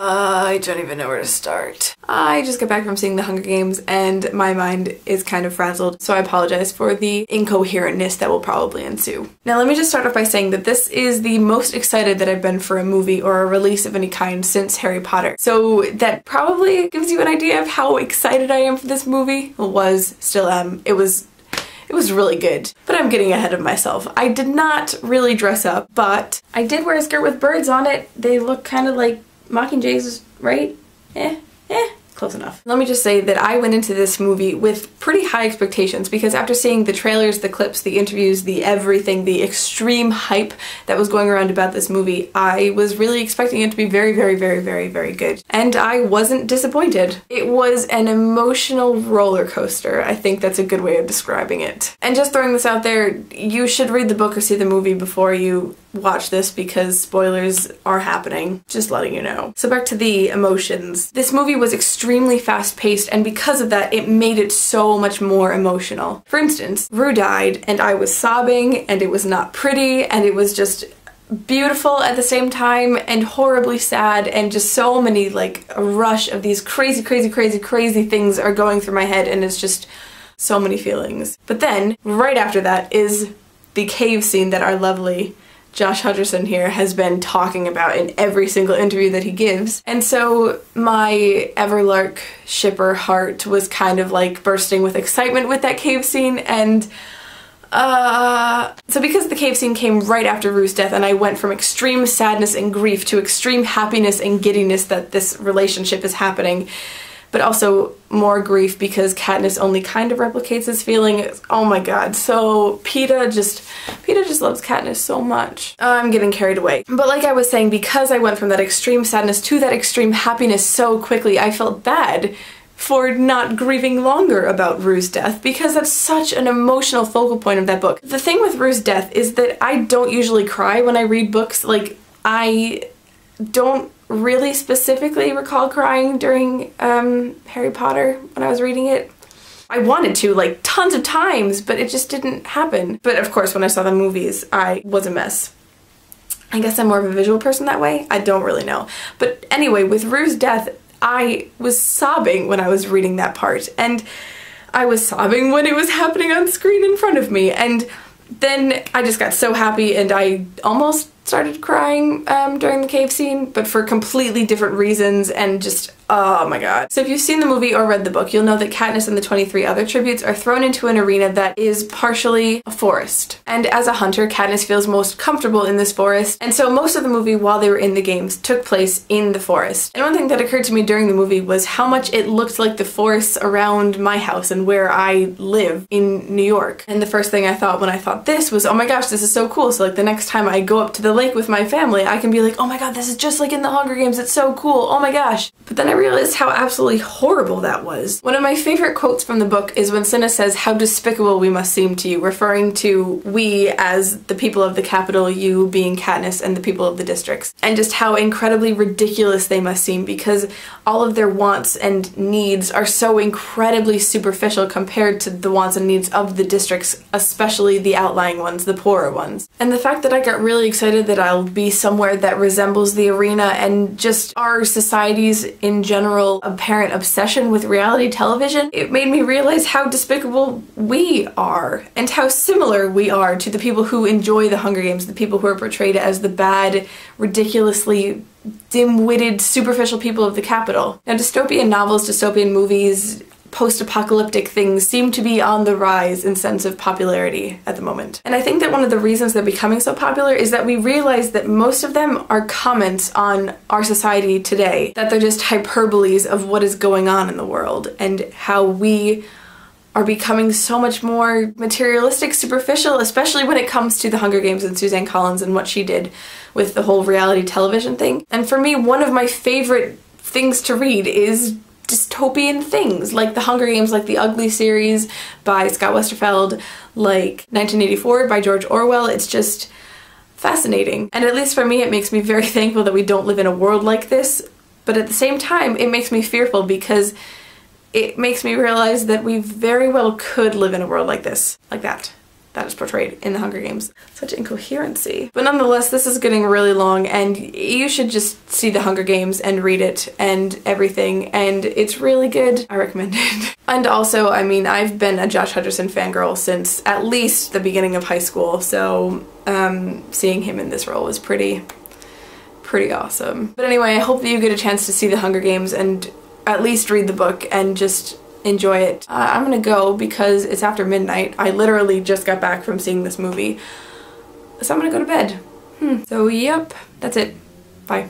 I don't even know where to start. I just got back from seeing The Hunger Games and my mind is kind of frazzled, so I apologize for the incoherentness that will probably ensue. Now let me just start off by saying that this is the most excited that I've been for a movie or a release of any kind since Harry Potter. So that probably gives you an idea of how excited I am for this movie. Still am. It was really good, but I'm getting ahead of myself. I did not really dress up, but I did wear a skirt with birds on it. They look kind of like mockingjays, right? Close enough. Let me just say that I went into this movie with pretty high expectations because after seeing the trailers, the clips, the interviews, the everything, the extreme hype that was going around about this movie, I was really expecting it to be very, very, very, very, very good. And I wasn't disappointed. It was an emotional roller coaster. I think that's a good way of describing it. And just throwing this out there, you should read the book or see the movie before you watch this because spoilers are happening. Just letting you know. So back to the emotions. This movie was extremely fast-paced and because of that it made it so much more emotional. For instance, Rue died and I was sobbing and it was not pretty and it was just beautiful at the same time and horribly sad and just so many, like, a rush of these crazy things are going through my head and it's just so many feelings. But then right after that is the cave scene that our lovely Josh Hutcherson here has been talking about in every single interview that he gives. And so my Everlark shipper heart was kind of like bursting with excitement with that cave scene and so because the cave scene came right after Rue's death and I went from extreme sadness and grief to extreme happiness and giddiness that this relationship is happening, but also more grief because Katniss only kind of replicates his feeling. Oh my god. So Peeta just loves Katniss so much. I'm getting carried away. But like I was saying, because I went from that extreme sadness to that extreme happiness so quickly, I felt bad for not grieving longer about Rue's death because that's such an emotional focal point of that book. The thing with Rue's death is that I don't usually cry when I read books. Like, I don't really specifically recall crying during Harry Potter when I was reading it. I wanted to, like, tons of times, but it just didn't happen. But of course, when I saw the movies, I was a mess. I guess I'm more of a visual person that way? I don't really know. But anyway, with Rue's death, I was sobbing when I was reading that part, and I was sobbing when it was happening on screen in front of me, and then I just got so happy and I almost started crying during the cave scene, but for completely different reasons and just, oh my god. So if you've seen the movie or read the book, you'll know that Katniss and the 23 other tributes are thrown into an arena that is partially a forest. And as a hunter, Katniss feels most comfortable in this forest, and so most of the movie while they were in the games took place in the forest. And one thing that occurred to me during the movie was how much it looked like the forests around my house and where I live in New York. And the first thing I thought when I thought this was, oh my gosh, this is so cool. So like the next time I go up to the lake with my family, I can be like, oh my god, this is just like in the Hunger Games, it's so cool, oh my gosh. But then I realized how absolutely horrible that was. One of my favorite quotes from the book is when Cinna says, "How despicable we must seem to you," referring to we as the people of the capital, you being Katniss and the people of the districts, and just how incredibly ridiculous they must seem because all of their wants and needs are so incredibly superficial compared to the wants and needs of the districts, especially the outlying ones, the poorer ones. And the fact that I got really excited that I'll be somewhere that resembles the arena and just our society's in general apparent obsession with reality television, it made me realize how despicable we are and how similar we are to the people who enjoy the Hunger Games, the people who are portrayed as the bad, ridiculously dim-witted, superficial people of the capital. Now, dystopian novels, dystopian movies, post-apocalyptic things seem to be on the rise in sense of popularity at the moment. And I think that one of the reasons they're becoming so popular is that we realize that most of them are comments on our society today, that they're just hyperboles of what is going on in the world and how we are becoming so much more materialistic, superficial, especially when it comes to the Hunger Games and Suzanne Collins and what she did with the whole reality television thing. And for me, one of my favorite things to read is dystopian things, like The Hunger Games, like the Ugly series by Scott Westerfeld, like 1984 by George Orwell. It's just fascinating. And at least for me, it makes me very thankful that we don't live in a world like this, but at the same time, it makes me fearful because it makes me realize that we very well could live in a world like this, like that. that is portrayed in the Hunger Games. Such incoherency. But nonetheless, this is getting really long, and you should just see the Hunger Games and read it and everything, and it's really good. I recommend it. And also, I mean, I've been a Josh Hutcherson fangirl since at least the beginning of high school, so seeing him in this role is pretty awesome. But anyway, I hope that you get a chance to see the Hunger Games and at least read the book and just enjoy it. I'm gonna go because it's after midnight. I literally just got back from seeing this movie. So I'm gonna go to bed. So yep, that's it. Bye.